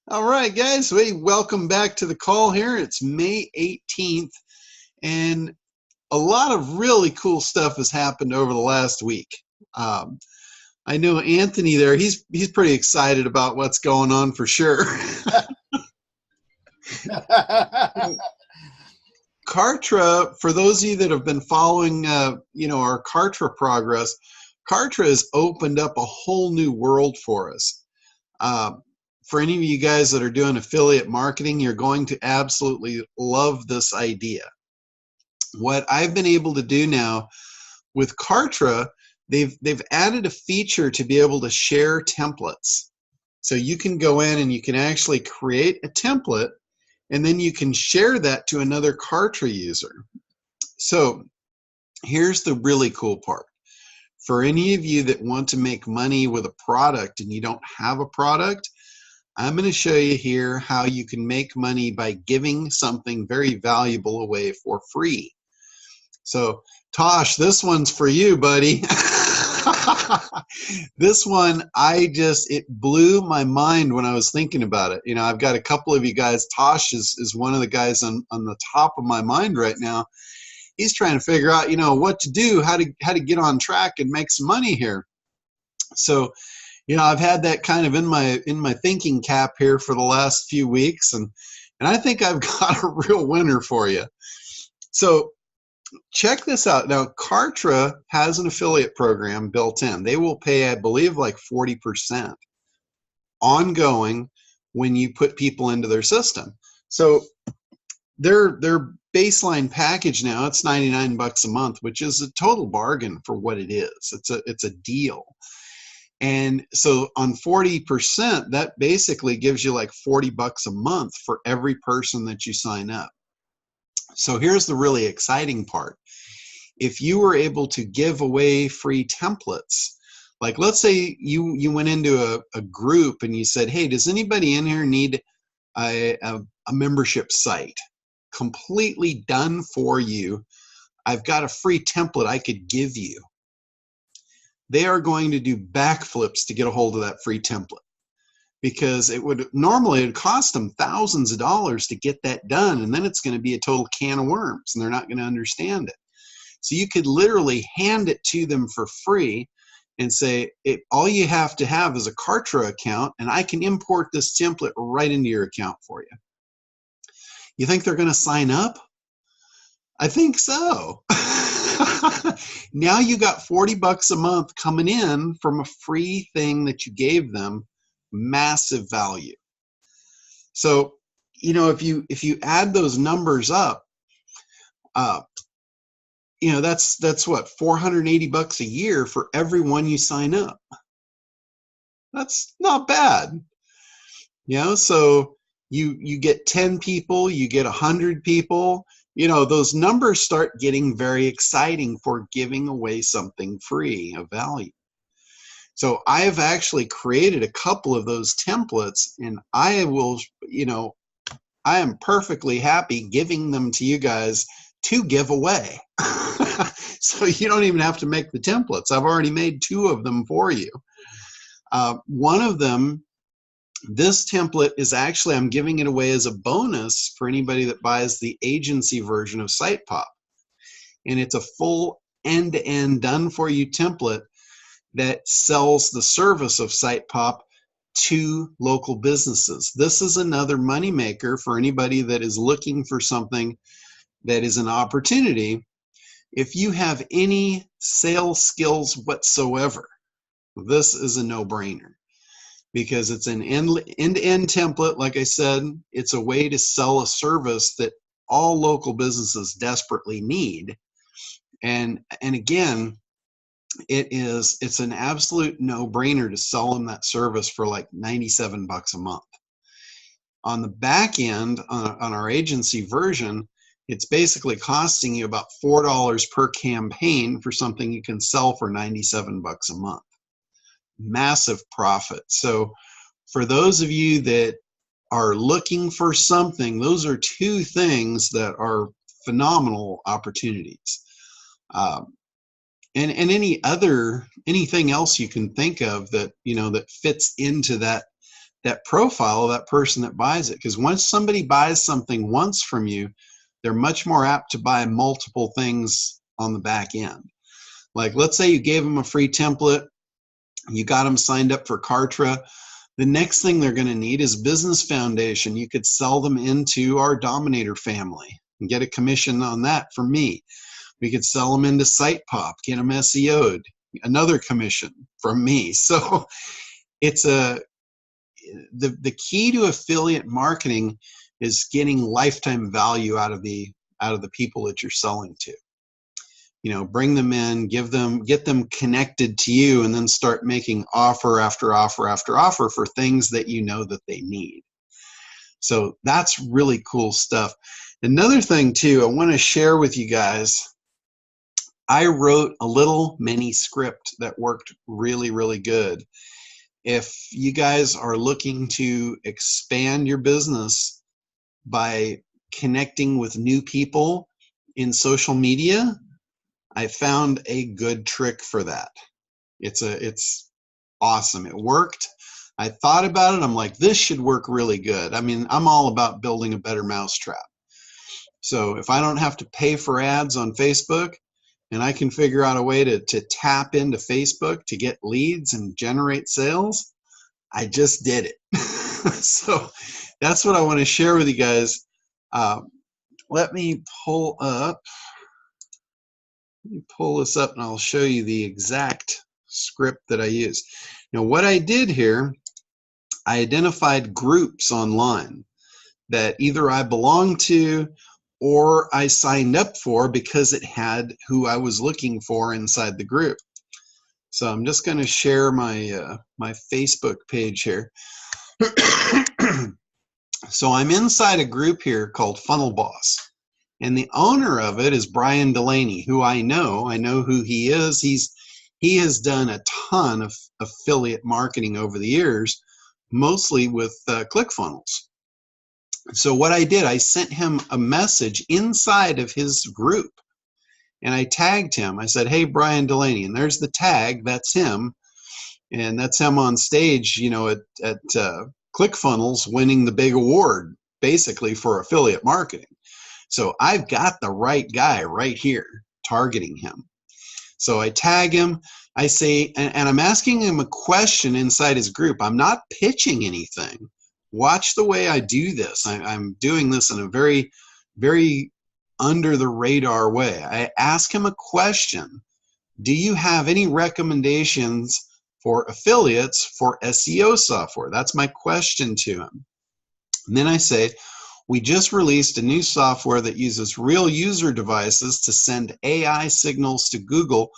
All right, guys, welcome back to the call here. It's May 18th, and a lot of really cool stuff has happened over the last week. Um, I know Anthony there, he's pretty excited about what's going on for sure. Kartra, for those of you that have been following, our Kartra progress, Kartra has opened up a whole new world for us. Uh, for any of you guys that are doing affiliate marketing, you're going to absolutely love this idea. What I've been able to do now with Kartra, they've added a feature to be able to share templates. So you can go in and you can actually create a template, and then you can share that to another Kartra user. So here's the really cool part. For any of you that want to make money with a product and you don't have a product, I'm going to show you here how you can make money by giving something very valuable away for free. So Tosh, this one's for you, buddy. This one, it blew my mind when I was thinking about it. You know, I've got a couple of you guys. Tosh is one of the guys on the top of my mind right now. He's trying to figure out, what to do, how to get on track and make some money here. So, I've had that kind of in my thinking cap here for the last few weeks, and I think I've got a real winner for you. So check this out. Now, Kartra has an affiliate program built in. They will pay, I believe, like 40% ongoing when you put people into their system. So their baseline package now, it's 99 bucks a month, which is a total bargain for what it is. It's a deal. And so on 40%, that basically gives you like 40 bucks a month for every person that you sign up. So here's the really exciting part. If you were able to give away free templates, like let's say you went into a group and you said, hey, does anybody in here need a membership site? Completely done for you. I've got a free template I could give you. They are going to do backflips to get a hold of that free template, because it would normally cost them thousands of dollars to get that done, and then it's going to be a total can of worms and they're not going to understand it. So you could literally hand it to them for free and say, all you have to have is a Kartra account, and I can import this template right into your account for you. You think they're going to sign up? I think so. Now you got 40 bucks a month coming in from a free thing that you gave them. Massive value. So, if you add those numbers up, that's what, 480 bucks a year for every one you sign up. That's not bad. So you get 10 people, you get 100 people, those numbers start getting very exciting for giving away something free of value. So I have actually created a couple of those templates, and I am perfectly happy giving them to you guys to give away. So you don't even have to make the templates. I've already made 2 of them for you. One of them, this template is actually, I'm giving it away as a bonus for anybody that buys the agency version of SitePop. And it's a full end-to-end done-for-you template that sells the service of SitePop to local businesses. This is another moneymaker for anybody that is looking for something that is an opportunity. If you have any sales skills whatsoever, this is a no-brainer, because it's an end-to-end template. Like I said, it's a way to sell a service that all local businesses desperately need. And again, it's an absolute no-brainer to sell them that service for like 97 bucks a month. On the back end, on our agency version, it's basically costing you about $4 per campaign for something you can sell for 97 bucks a month. Massive profit. So for those of you that are looking for something, those are 2 things that are phenomenal opportunities. And anything else you can think of that, that fits into that that profile of that person that buys it. Because once somebody buys something once from you, they're much more apt to buy multiple things on the back end. Like, let's say you gave them a free template, you got them signed up for Kartra. The next thing they're going to need is business foundation. You could sell them into our Dominator family and get a commission on that from me. We could sell them into SitePop, get them SEO'd, another commission from me. So it's the key to affiliate marketing is getting lifetime value out of the people that you're selling to. You know, bring them in, get them connected to you, and then start making offer after offer after offer for things that you know that they need. So that's really cool stuff. Another thing too, I want to share with you guys, I wrote a little mini script that worked really, really good. If you guys are looking to expand your business by connecting with new people in social media, I found a good trick for that. It's awesome. It worked. I thought about it. I'm like, this should work really good. I mean, I'm all about building a better mousetrap. So if I don't have to pay for ads on Facebook, and I can figure out a way to tap into Facebook to get leads and generate sales, I just did it. So that's what I want to share with you guys. Let me pull this up and I'll show you the exact script that I use. Now what I did here, I identified groups online that either I belong to or I signed up for because it had who I was looking for inside the group. So I'm just going to share my my Facebook page here. So I'm inside a group here called Funnel Boss. And the owner of it is Brian Delaney, who I know who he is. He has done a ton of affiliate marketing over the years, mostly with ClickFunnels. So what I did, I sent him a message inside of his group, and I tagged him. I said, "Hey, Brian Delaney," and there's the tag. That's him, and that's him on stage, you know, at ClickFunnels, winning the big award, basically for affiliate marketing. So I've got the right guy right here targeting him. So I tag him, I say, and I'm asking him a question inside his group. I'm not pitching anything. Watch the way I do this. I'm doing this in a very, very under the radar way. I ask him a question. Do you have any recommendations for affiliates for SEO software? That's my question to him. And then I say, we just released a new software that uses real user devices to send AI signals to Google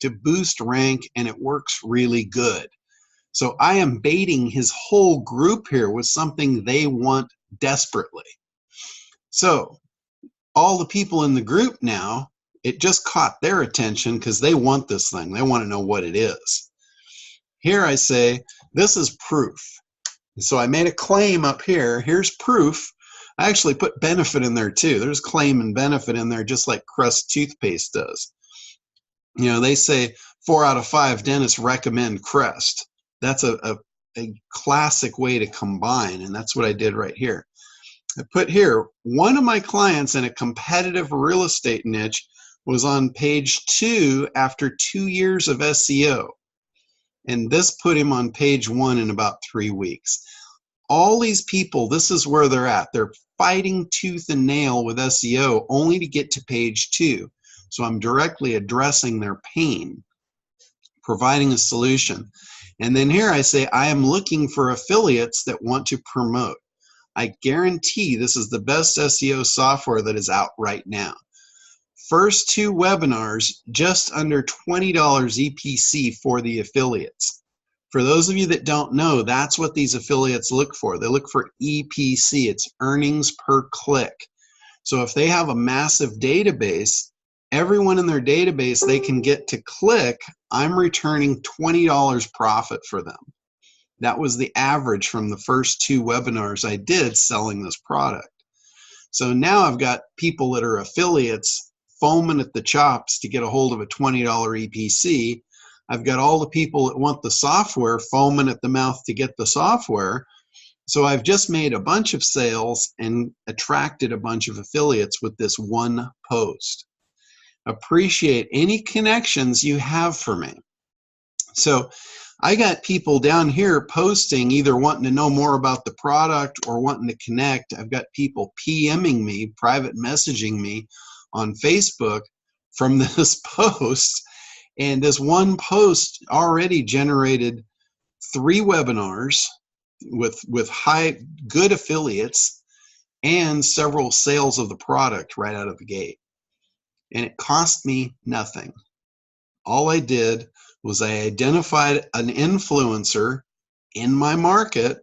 to boost rank, and it works really good. So I am baiting his whole group here with something they want desperately. So all the people in the group now, it just caught their attention because they want this thing. They want to know what it is. Here I say, this is proof. So I made a claim up here. Here's proof. I actually put benefit in there too. There's claim and benefit in there, just like Crest toothpaste does. You know, they say 4 out of 5 dentists recommend Crest. That's a classic way to combine, and that's what I did right here. I put here, one of my clients in a competitive real estate niche was on page 2 after 2 years of SEO. And this put him on page 1 in about 3 weeks. All these people, this is where they're at. They're fighting tooth and nail with SEO only to get to page 2. So I'm directly addressing their pain, providing a solution. And then here I say, I am looking for affiliates that want to promote. I guarantee this is the best SEO software that is out right now. First 2 webinars, just under $20 EPC for the affiliates. For those of you that don't know, that's what these affiliates look for. They look for EPC. It's earnings per click. So if they have a massive database, everyone in their database they can get to click, I'm returning $20 profit for them. That was the average from the first 2 webinars I did selling this product. So now I've got people that are affiliates foaming at the chops to get a hold of a $20 EPC. I've got all the people that want the software foaming at the mouth to get the software. So I've just made a bunch of sales and attracted a bunch of affiliates with this one post. Appreciate any connections you have for me. So I got people down here posting, either wanting to know more about the product or wanting to connect. I've got people PMing me, private messaging me on Facebook from this post. And this one post already generated 3 webinars with good affiliates and several sales of the product right out of the gate. And it cost me nothing. All I did was I identified an influencer in my market.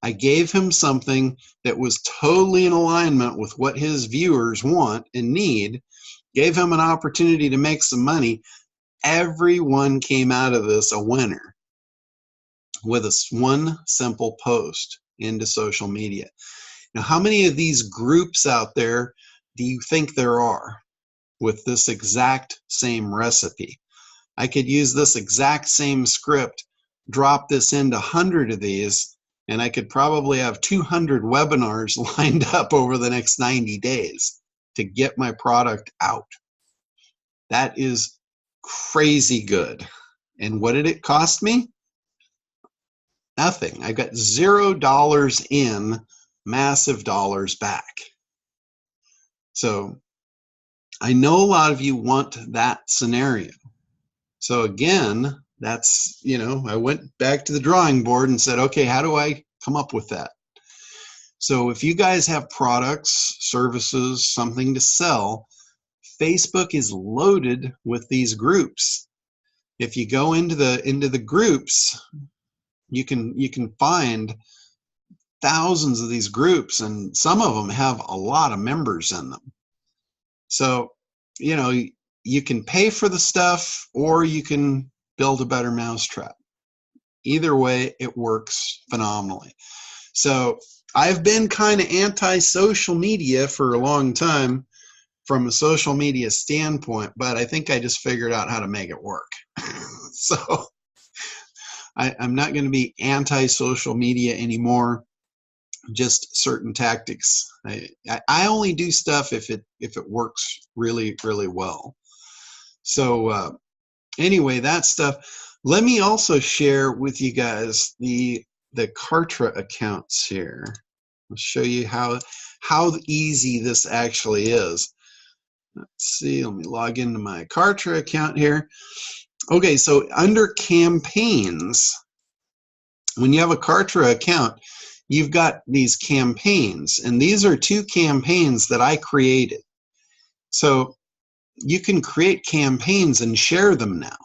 I gave him something that was totally in alignment with what his viewers want and need, gave him an opportunity to make some money. Everyone came out of this a winner with one simple post into social media. Now, how many of these groups out there do you think there are with this exact same recipe? I could use this exact same script, drop this into 100 of these, and I could probably have 200 webinars lined up over the next 90 days to get my product out. That is crazy good. And what did it cost me? Nothing. I got $0 in, massive dollars back. So I know a lot of you want that scenario. So again, that's, I went back to the drawing board and said, okay, how do I come up with that? So if you guys have products, services, something to sell, Facebook is loaded with these groups. If you go into the groups, you can find thousands of these groups, and some of them have a lot of members in them. So, you can pay for the stuff or you can build a better mousetrap. Either way, it works phenomenally. So I've been kind of anti-social media for a long time from a social media standpoint, but I think I just figured out how to make it work. So I'm not going to be anti-social media anymore, just certain tactics. I only do stuff if it works really, really well. So anyway, that stuff. Let me also share with you guys the Kartra accounts here. I'll show you how easy this actually is. Let's see, let me log into my Kartra account here. Okay, so under campaigns, when you have a Kartra account, you've got these campaigns, and these are 2 campaigns that I created. So you can create campaigns and share them now.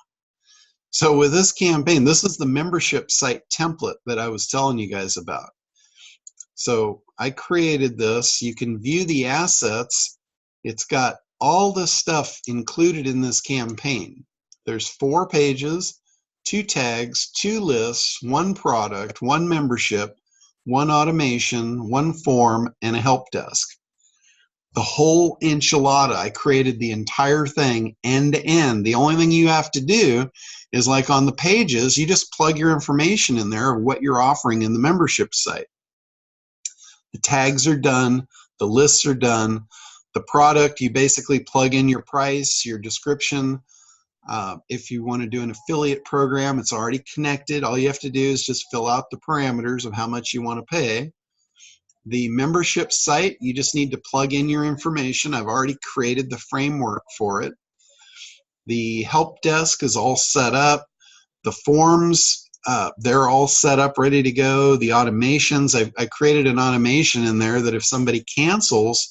So with this campaign, this is the membership site template that I was telling you guys about. So I created this. You can view the assets. It's got all the stuff included in this campaign. There's 4 pages, 2 tags, 2 lists, 1 product, 1 membership, 1 automation, 1 form, and a help desk. The whole enchilada. I created the entire thing end to end. The only thing you have to do is, like on the pages, you just plug your information in there of what you're offering in the membership site. The tags are done. The lists are done. The product, you basically plug in your price, your description. If you want to do an affiliate program, it's already connected. All you have to do is just fill out the parameters of how much you want to pay. The membership site, you just need to plug in your information. I've already created the framework for it. The help desk is all set up. The forms, they're all set up, ready to go. The automations, I created an automation in there that if somebody cancels,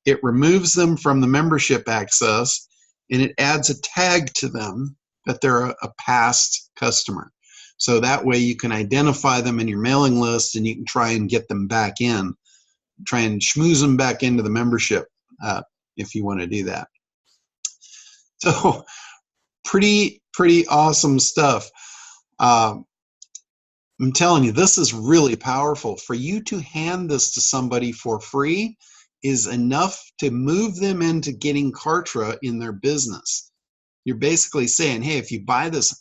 it removes them from the membership access, and it adds a tag to them that they're a past customer. So that way you can identify them in your mailing list, and you can try and get them back in, try and schmooze them back into the membership if you want to do that. So pretty awesome stuff. I'm telling you, this is really powerful. For you to hand this to somebody for free is enough to move them into getting Kartra in their business. You're basically saying, hey, if you buy this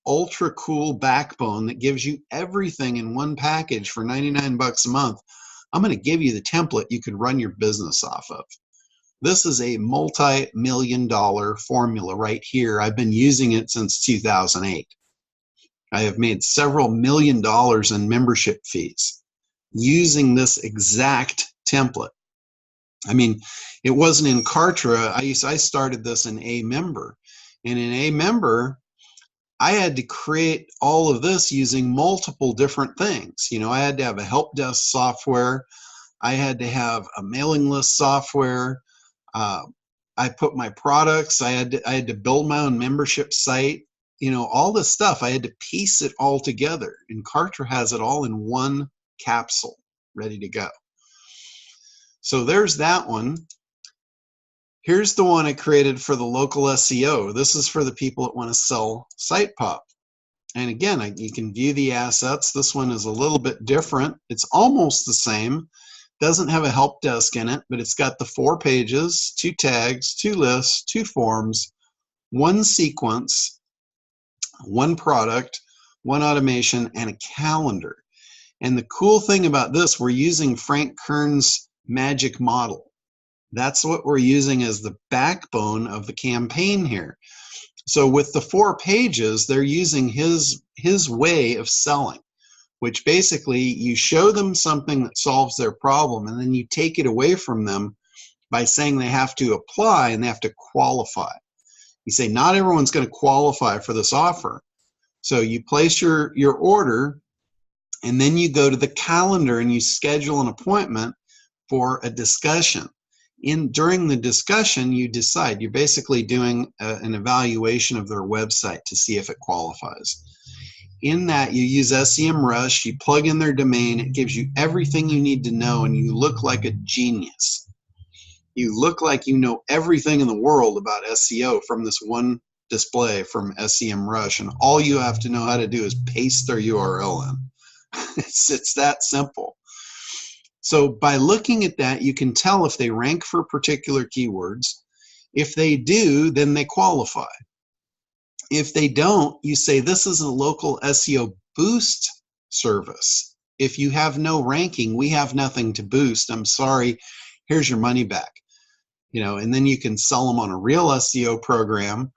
ultra cool backbone that gives you everything in one package for 99 bucks a month, I'm going to give you the template you could run your business off of. This is a multi-million-dollar formula right here. I've been using it since 2008. I have made several $1 million in membership fees using this exact template. I mean, it wasn't in Kartra. I started this in A Member. And in A Member, I had to create all of this using multiple different things. You know, I had to have a help desk software. I had to have a mailing list software. I put my products. I had to build my own membership site. You know, all this stuff. I had to piece it all together. And Kartra has it all in one capsule, ready to go. So there's that one. Here's the one I created for the local SEO. This is for the people that want to sell SitePop. And again, you can view the assets. This one is a little bit different. It's almost the same. Doesn't have a help desk in it, but it's got the 4 pages, 2 tags, 2 lists, 2 forms, 1 sequence, 1 product, 1 automation, and a calendar. And the cool thing about this, we're using Frank Kern's magic model. That's what we're using as the backbone of the campaign here. So with the 4 pages, they're using his way of selling, which basically you show them something that solves their problem, and then you take it away from them by saying they have to apply and they have to qualify. You say, not everyone's going to qualify for this offer. So you place your order, and then you go to the calendar and you schedule an appointment for a discussion. During the discussion, you decide. You're basically doing an evaluation of their website to see if it qualifies. In that, you use SEMrush, you plug in their domain, it gives you everything you need to know, and you look like a genius. You look like you know everything in the world about SEO from this one display from SEMrush, and all you have to know how to do is paste their URL in. It's that simple. So by looking at that, you can tell if they rank for particular keywords. If they do, then they qualify. If they don't, you say this is a local SEO boost service. If you have no ranking, we have nothing to boost. I'm sorry, here's your money back. You know, and then you can sell them on a real SEO program,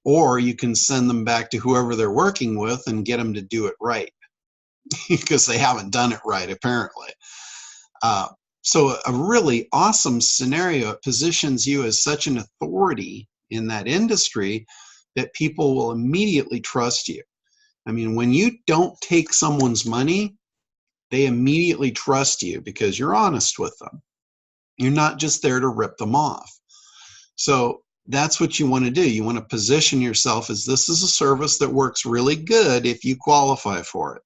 or you can send them back to whoever they're working with and get them to do it right because they haven't done it right, apparently. So a really awesome scenario. It positions you as such an authority in that industry that people will immediately trust you. I mean, when you don't take someone's money, they immediately trust you because you're honest with them. You're not just there to rip them off. So that's what you want to do. You want to position yourself as this is a service that works really good if you qualify for it.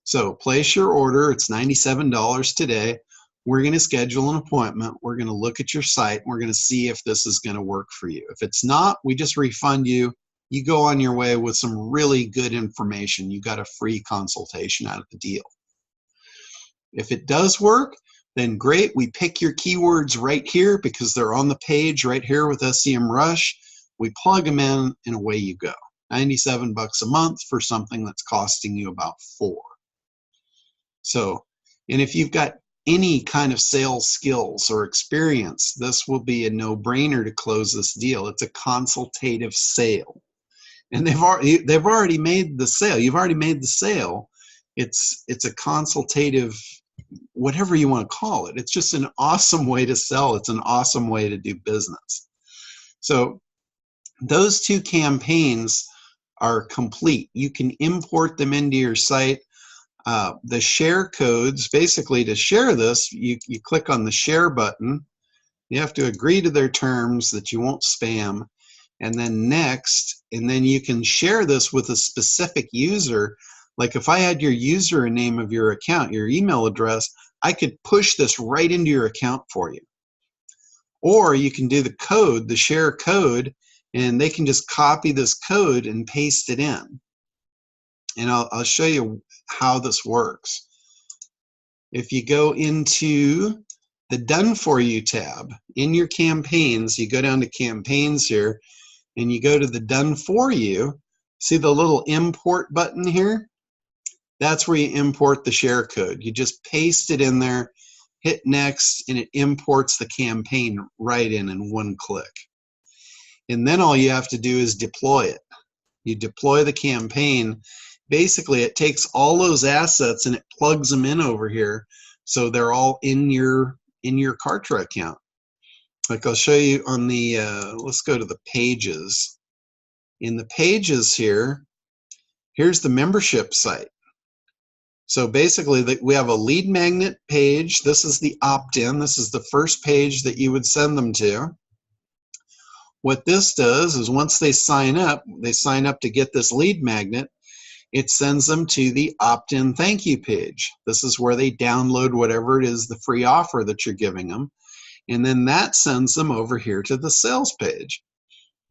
So place your order. It's $97 today. We're going to schedule an appointment. We're going to look at your site. We're going to see if this is going to work for you. If it's not, we just refund you. You go on your way with some really good information. You got a free consultation out of the deal. If it does work, then great. We pick your keywords right here because they're on the page right here with SEMrush. We plug them in and away you go. 97 bucks a month for something that's costing you about $4. So, and if you've got any kind of sales skills or experience, this will be a no-brainer to close this deal. It's a consultative sale. And they've already made the sale. You've already made the sale. It's a consultative, whatever you want to call it. It's just an awesome way to sell. It's an awesome way to do business. So those 2 campaigns are complete. You can import them into your site. The share codes, basically to share this, you click on the share button. You have to agree to their terms that you won't spam, and then next, and then you can share this with a specific user. Like if I had your username of your account, your email address, I could push this right into your account for you. Or you can do the code, the share code, and they can just copy this code and paste it in. And I'll show you how this works. If you go into the Done For You tab in your campaigns, you go down to campaigns here, and you go to the Done For You, See the little import button here? That's where you import the share code. You just paste it in there, hit next, and it imports the campaign right in one click. And then all you have to do is deploy it. You deploy the campaign. Basically, it takes all those assets and it plugs them in over here, so they're all in your Kartra account. Like I'll show you on the, let's go to the pages. In the pages here, here's the membership site. So basically, we have a lead magnet page. This is the opt-in. This is the first page that you would send them to. What this does is once they sign up to get this lead magnet, it sends them to the opt-in thank you page. This is where they download whatever it is, the free offer that you're giving them. And then that sends them over here to the sales page.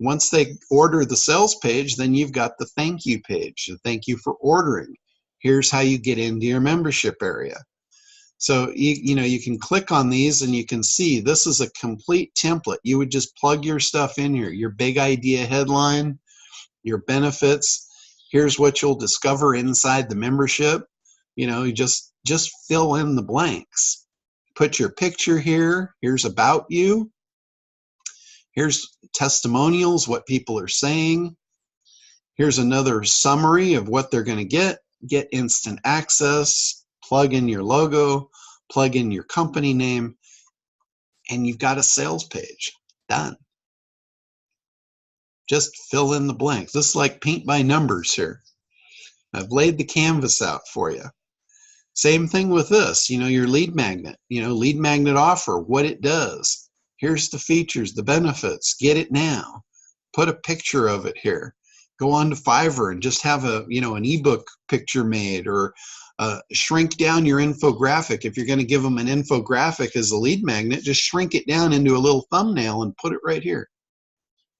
Once they order the sales page, then you've got the thank you page. The thank you for ordering. Here's how you get into your membership area. So you can click on these and you can see this is a complete template. You would just plug your stuff in here, your big idea headline, your benefits. Here's what you'll discover inside the membership. You just fill in the blanks. Put your picture here. Here's about you. Here's testimonials, what people are saying. Here's another summary of what they're going to get. Get instant access, plug in your logo, plug in your company name, and you've got a sales page. Done. Just fill in the blanks. This is like paint by numbers here. I've laid the canvas out for you. Same thing with this, your lead magnet, lead magnet offer, what it does. Here's the features, the benefits. Get it now. Put a picture of it here. Go on to Fiverr and just have an ebook picture made, or shrink down your infographic. If you're going to give them an infographic as a lead magnet, just shrink it down into a little thumbnail and put it right here.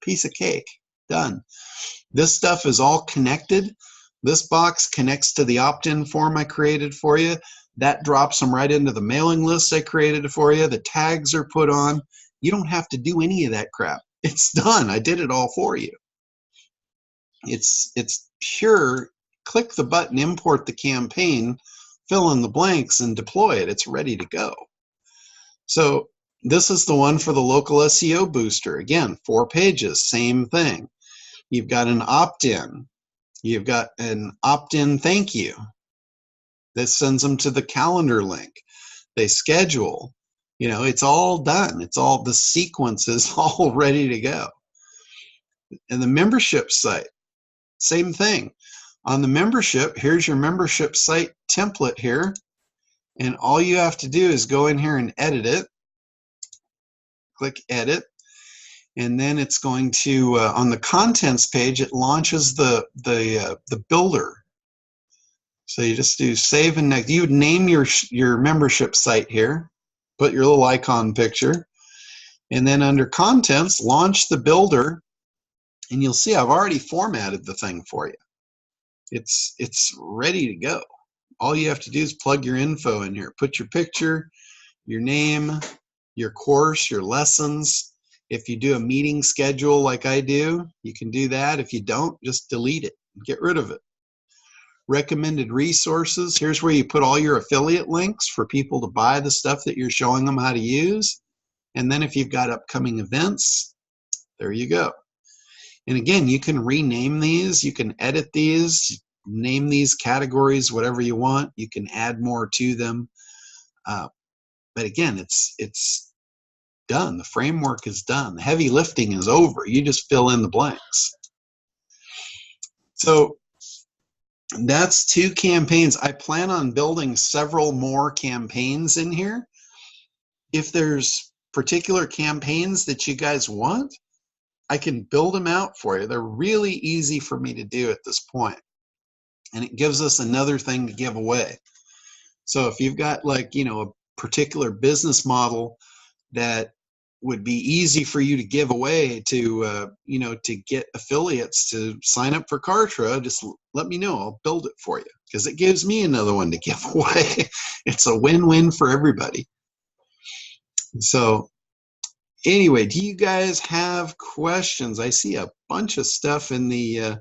Piece of cake. Done. This stuff is all connected. This box connects to the opt-in form I created for you. That drops them right into the mailing list I created for you. The tags are put on. You don't have to do any of that crap. It's done. I did it all for you. It's pure. Click the button, import the campaign, fill in the blanks, and deploy it. It's ready to go. So this is the one for the local SEO booster. Again, 4 pages, same thing. You've got an opt-in. You've got an opt-in thank you. This sends them to the calendar link. They schedule. It's all done. It's all, the sequence is all ready to go. And the membership site, same thing. On the membership, here's your membership site template here. And all you have to do is go in here and edit it. Click edit. And then it's going to, on the contents page, it launches the builder. So you just do save and next. You would name your membership site here. Put your little icon picture. And then under contents, launch the builder. And you'll see I've already formatted the thing for you. It's ready to go. All you have to do is plug your info in here. Put your picture, your name, your course, your lessons. If you do a meeting schedule like I do, you can do that. If you don't, just delete it. Get rid of it. Recommended resources. Here's where you put all your affiliate links for people to buy the stuff that you're showing them how to use. And then if you've got upcoming events, there you go. And again, you can rename these. You can edit these, name these categories, whatever you want. You can add more to them. But again, it's done. The framework is done. The heavy lifting is over. You just fill in the blanks. So that's 2 campaigns. I plan on building several more campaigns in here. If there's particular campaigns that you guys want, I can build them out for you. They're really easy for me to do at this point. And it gives us another thing to give away. So if you've got a particular business model that would be easy for you to give away to, to get affiliates to sign up for Kartra, just let me know. I'll build it for you because it gives me another one to give away. It's a win-win for everybody. So anyway, do you guys have questions? I see a bunch of stuff in the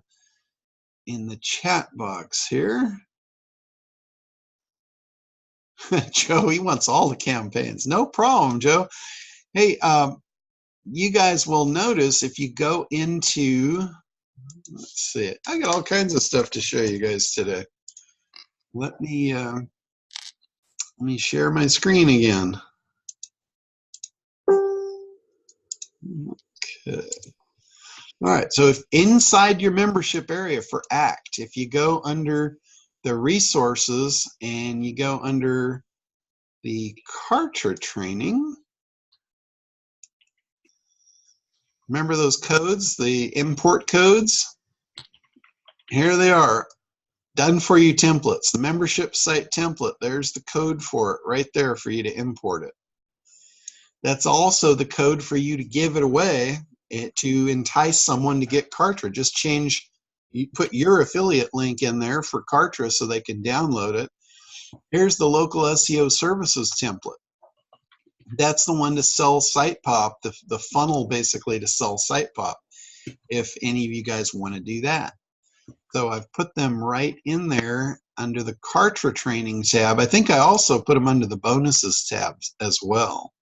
in the chat box here. Joe, he wants all the campaigns. No problem, Joe. Hey, you guys will notice if you go into, let's see, I got all kinds of stuff to show you guys today. Let me share my screen again. Okay. All right, so if inside your membership area for ACT, if you go under the resources and you go under the Kartra training, remember those codes, the import codes? Here they are, done for you templates, the membership site template. There's the code for it right there for you to import it. That's also the code for you to give it away to entice someone to get Kartra. Just change, you put your affiliate link in there for Kartra so they can download it. Here's the local SEO services template. That's the one to sell SitePop, the funnel basically to sell SitePop, if any of you guys want to do that. So I've put them right in there under the Kartra training tab. I think I also put them under the bonuses tabs as well.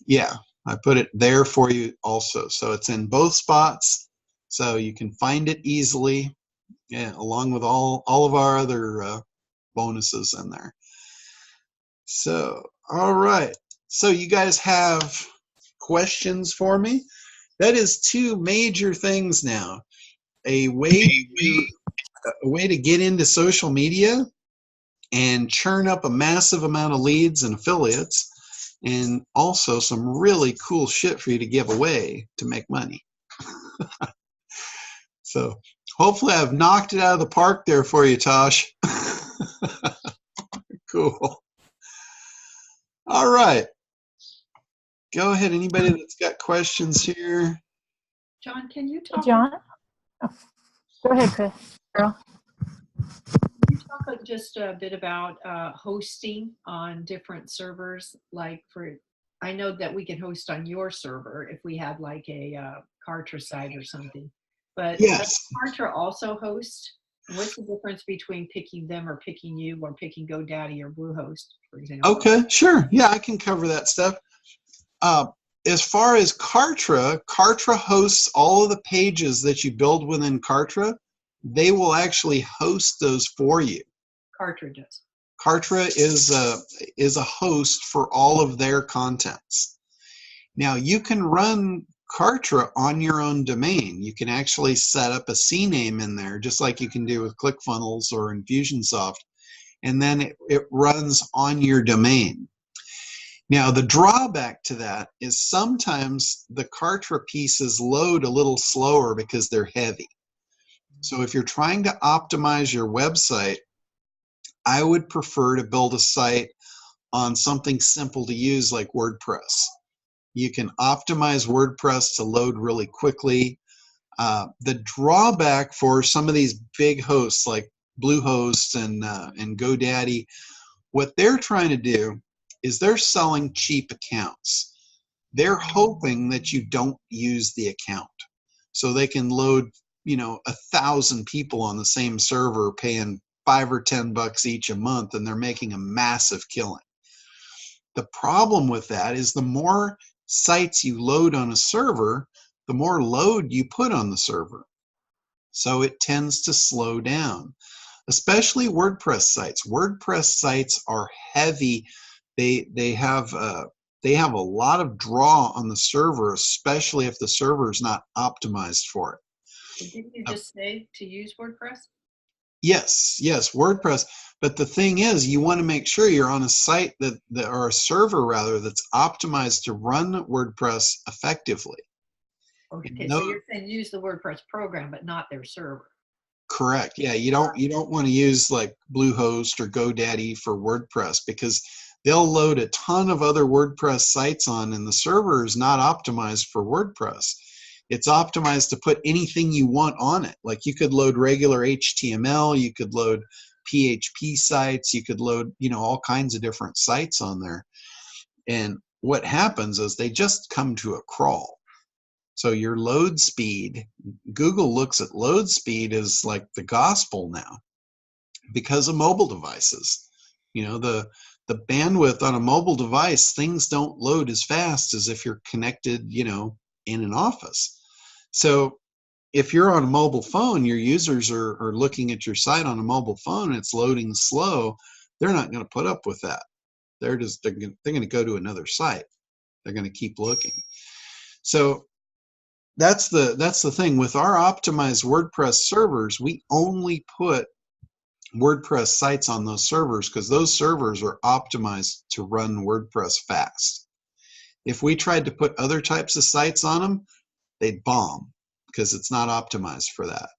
Yeah, I put it there for you also. So it's in both spots, so you can find it easily, yeah, along with all of our other bonuses in there. So, all right. So you guys have questions for me? That is two major things now. A way to get into social media and churn up a massive amount of leads and affiliates, and also some really cool shit for you to give away to make money. So hopefully I've knocked it out of the park there for you, Tosh. Cool. All right. Go ahead. Anybody that's got questions here? John, can you talk? John? Oh, go ahead, Chris. Girl. Can you talk just a bit about hosting on different servers? Like I know that we can host on your server if we have like a Kartra site or something. But yes, does Kartra also host? What's the difference between picking them or picking you or picking GoDaddy or Bluehost, for example? Okay, sure. Yeah, I can cover that stuff. As far as Kartra, Kartra hosts all of the pages that you build within Kartra. They will actually host those for you. Kartra does. Kartra is a host for all of their contents. Now you can run Kartra on your own domain. You can actually set up a CNAME in there, just like you can do with ClickFunnels or Infusionsoft, and then it runs on your domain. Now the drawback to that is sometimes the Kartra pieces load a little slower because they're heavy. So if you're trying to optimize your website, I would prefer to build a site on something simple to use like WordPress. You can optimize WordPress to load really quickly. The drawback for some of these big hosts like Bluehost and GoDaddy, what they're trying to do is they're selling cheap accounts. They're hoping that you don't use the account, so they can load 1,000 people on the same server paying $5 or $10 each a month, and they're making a massive killing. The problem with that is the more sites you load on a server, the more load you put on the server. So it tends to slow down, especially WordPress sites. WordPress sites are heavy. They have a lot of draw on the server, especially if the server is not optimized for it. Didn't you just say to use WordPress? Yes, WordPress. But the thing is, you want to make sure you're on a site or a server rather, that's optimized to run WordPress effectively. Okay, so you're saying use the WordPress program, but not their server. Correct. Yeah, you don't want to use like Bluehost or GoDaddy for WordPress, because they'll load a ton of other WordPress sites on, and the server is not optimized for WordPress. It's optimized to put anything you want on it. Like you could load regular HTML, you could load PHP sites, you could load, all kinds of different sites on there. And what happens is they just come to a crawl. So your load speed, Google looks at load speed as like the gospel now because of mobile devices. You know, the bandwidth on a mobile device, things don't load as fast as if you're connected, you know, in an office. So if you're on a mobile phone, your users are looking at your site on a mobile phone and it's loading slow, they're not going to put up with that. They're going to go to another site. They're going to keep looking. So that's the thing with our optimized WordPress servers. We only put WordPress sites on those servers because those servers are optimized to run WordPress fast. If we tried to put other types of sites on them, they'd bomb because it's not optimized for that.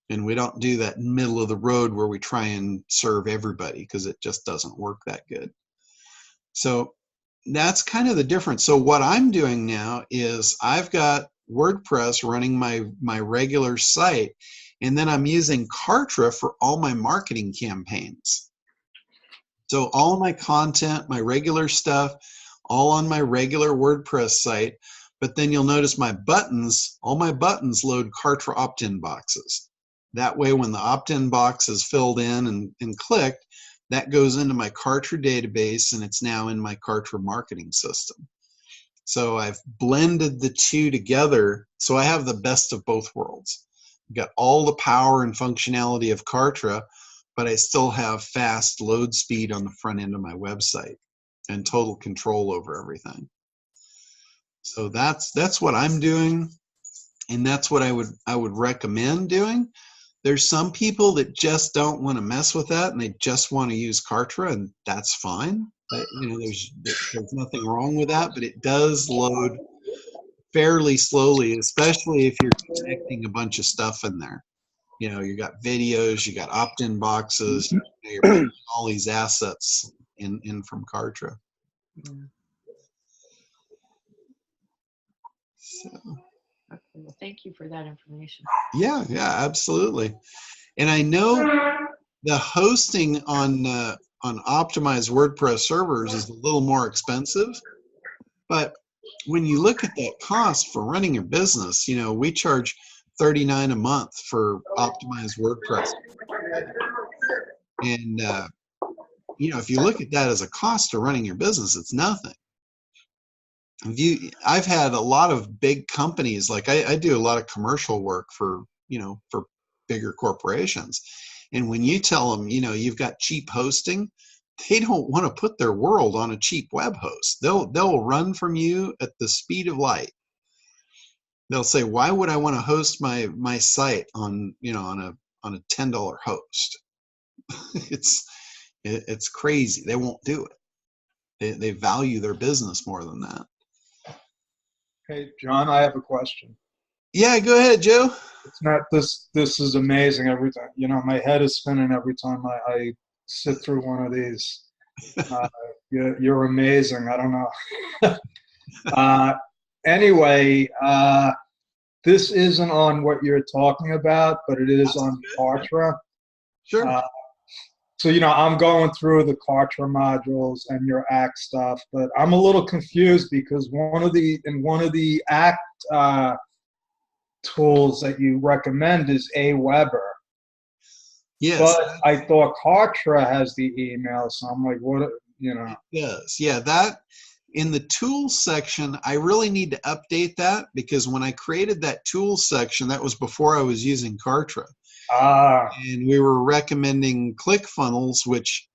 And we don't do that middle of the road where we try and serve everybody because it just doesn't work that good. So that's kind of the difference. So what I'm doing now is I've got WordPress running my regular site, and then I'm using Kartra for all my marketing campaigns. So all my content, my regular stuff, all on my regular WordPress site, but then you'll notice my buttons, all my buttons load Kartra opt-in boxes. That way when the opt-in box is filled in and clicked, that goes into my Kartra database and it's now in my Kartra marketing system. So I've blended the two together, so I have the best of both worlds. I've got all the power and functionality of Kartra, but I still have fast load speed on the front end of my website and total control over everything. So that's what I'm doing, and that's what I would recommend doing. There's some people that just don't want to mess with that and they just want to use Kartra, and that's fine. But, you know, there's nothing wrong with that, but it does load fairly slowly, especially if you're connecting a bunch of stuff in there. You know, you got videos, you got opt-in boxes, you're putting all these assets in from Kartra. Yeah. So, Okay. Well, thank you for that information. yeah, absolutely. And I know the hosting on optimized WordPress servers is a little more expensive, but when you look at that cost for running your business, you know, we charge $39 a month for optimized WordPress. And, you know, if you look at that as a cost to running your business, it's nothing. I've had a lot of big companies, like I do a lot of commercial work for, you know, for bigger corporations. And when you tell them, you know, you've got cheap hosting, they don't want to put their world on a cheap web host. They'll run from you at the speed of light. They'll say, why would I want to host my site on, you know, on a $10 host? It's crazy. They won't do it. They value their business more than that. Hey, John, I have a question. Yeah, go ahead, Joe. It's not this. This is amazing every time. You know, my head is spinning every time I sit through one of these. You're amazing. I don't know. Anyway, this isn't on what you're talking about, but it is on Kartra. Sure. So, you know, I'm going through the Kartra modules and your ACT stuff, but I'm a little confused because one of the ACT tools that you recommend is Aweber. Yes. But I thought Kartra has the email, so I'm like, what, you know? Yes. Yeah, that in the tools section, I really need to update that because when I created that tools section, that was before I was using Kartra. And we were recommending ClickFunnels, which,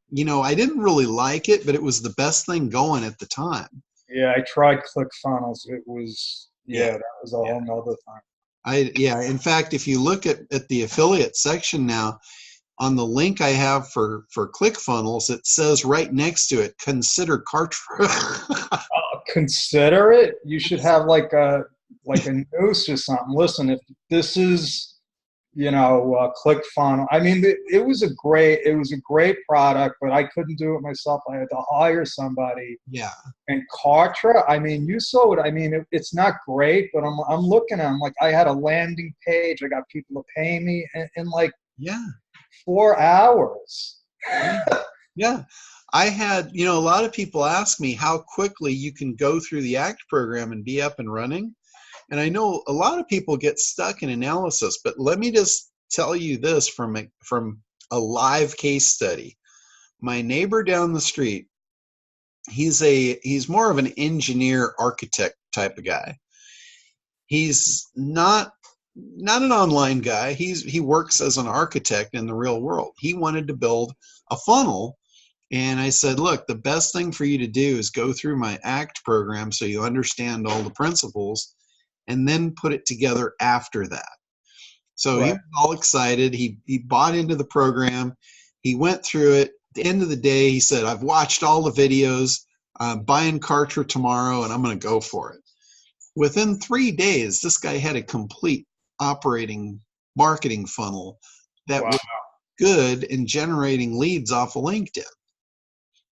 you know, I didn't really like it, but it was the best thing going at the time. Yeah, I tried ClickFunnels. It was, that was a whole nother thing. In fact, if you look at the affiliate section now, on the link I have for ClickFunnels, it says right next to it, consider Kartra. Consider it? You should have like a noose or something. Listen, if this is, you know, ClickFunnels. I mean, it was a great product, but I couldn't do it myself. I had to hire somebody. Yeah. And Kartra, I mean, you saw it. I mean, it's not great, but I'm looking at it. I'm like, I had a landing page. I got people to pay me in like 4 hours. Yeah. I had, you know, a lot of people ask me how quickly you can go through the ACT program and be up and running. And I know a lot of people get stuck in analysis, but let me just tell you this from a live case study. My neighbor down the street, he's more of an engineer architect type of guy. He's not an online guy. He works as an architect in the real world. He wanted to build a funnel, and I said, look, the best thing for you to do is go through my ACT program so you understand all the principles, and then put it together after that. So Right. he was all excited. He bought into the program. He went through it. At the end of the day, he said, I've watched all the videos. I'm buying Kartra tomorrow, and I'm going to go for it. Within 3 days, this guy had a complete operating marketing funnel that was good in generating leads off of LinkedIn.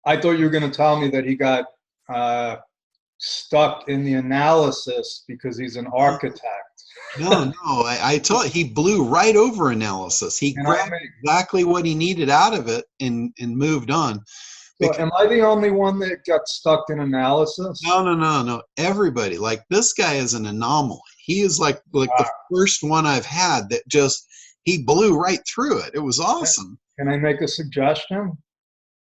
I thought you were going to tell me that he got stuck in the analysis because he's an architect. No, I told he blew right over analysis. He grabbed exactly what he needed out of it and moved on. So am I the only one that got stuck in analysis? No. Everybody, like this guy is an anomaly. He is like the first one I've had that just, he blew right through it. It was awesome. Can I make a suggestion?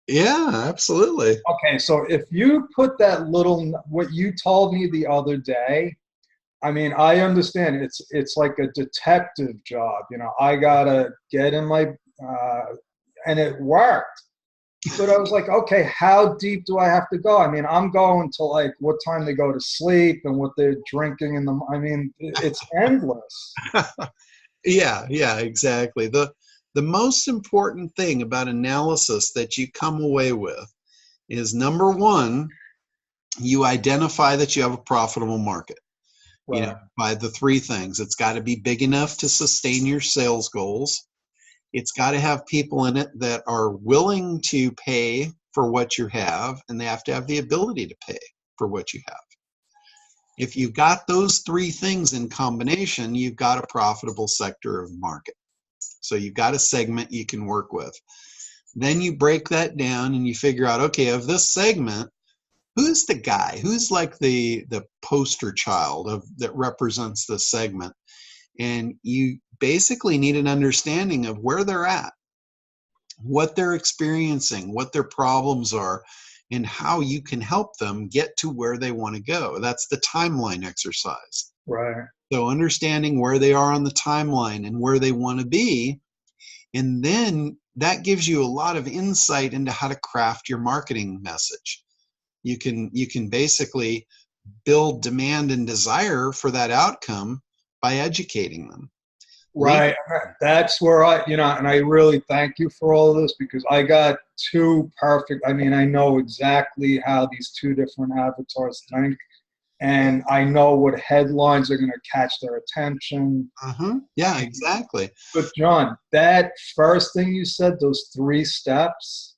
Yeah, absolutely. Okay, so if you put that little, what you told me the other day, I mean, I understand it's like a detective job. You know, I gotta get in my, and it worked. But I was like, okay, how deep do I have to go? I mean, I'm going to like what time they go to sleep and what they're drinking I mean, it's endless. Yeah, exactly. The most important thing about analysis that you come away with is, number one, you identify that you have a profitable market. Right. You know, by the three things. It's got to be big enough to sustain your sales goals. It's got to have people in it that are willing to pay for what you have, and they have to have the ability to pay for what you have. If you've got those three things in combination, you've got a profitable sector of market. So you've got a segment you can work with. Then you break that down and you figure out, okay, of this segment, who's the guy? Who's like the poster child that represents this segment? And you basically need an understanding of where they're at, what they're experiencing, what their problems are, and how you can help them get to where they want to go. That's the timeline exercise. Right. So understanding where they are on the timeline and where they want to be, and then that gives you a lot of insight into how to craft your marketing message. You can basically build demand and desire for that outcome by educating them. Right. That's where and I really thank you for all of this, because I got two perfect, I mean, I know exactly how these two different avatars think, and I know what headlines are going to catch their attention. Yeah, exactly. But John, that first thing you said, those 3 steps,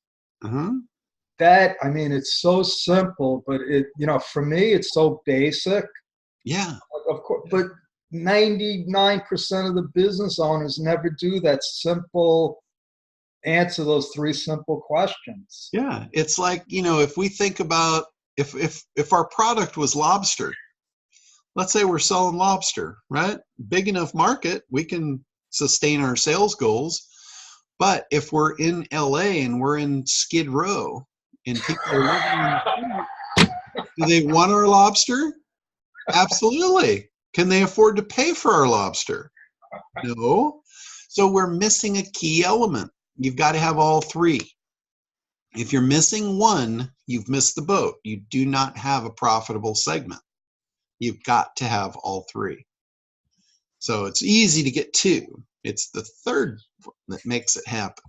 that, I mean, it's so simple, but for me, it's so basic. Yeah. Of course, but 99% of the business owners never do that simple answer those 3 simple questions. Yeah. It's like, if we think about, if our product was lobster, let's say we're selling lobster, right? Big enough market, we can sustain our sales goals. But if we're in LA and we're in Skid Row and people are living on the street, do they want our lobster? Absolutely. Can they afford to pay for our lobster? No. So we're missing a key element. You've got to have all 3. If you're missing one, you've missed the boat. You do not have a profitable segment. You've got to have all 3. So it's easy to get 2. It's the third that makes it happen.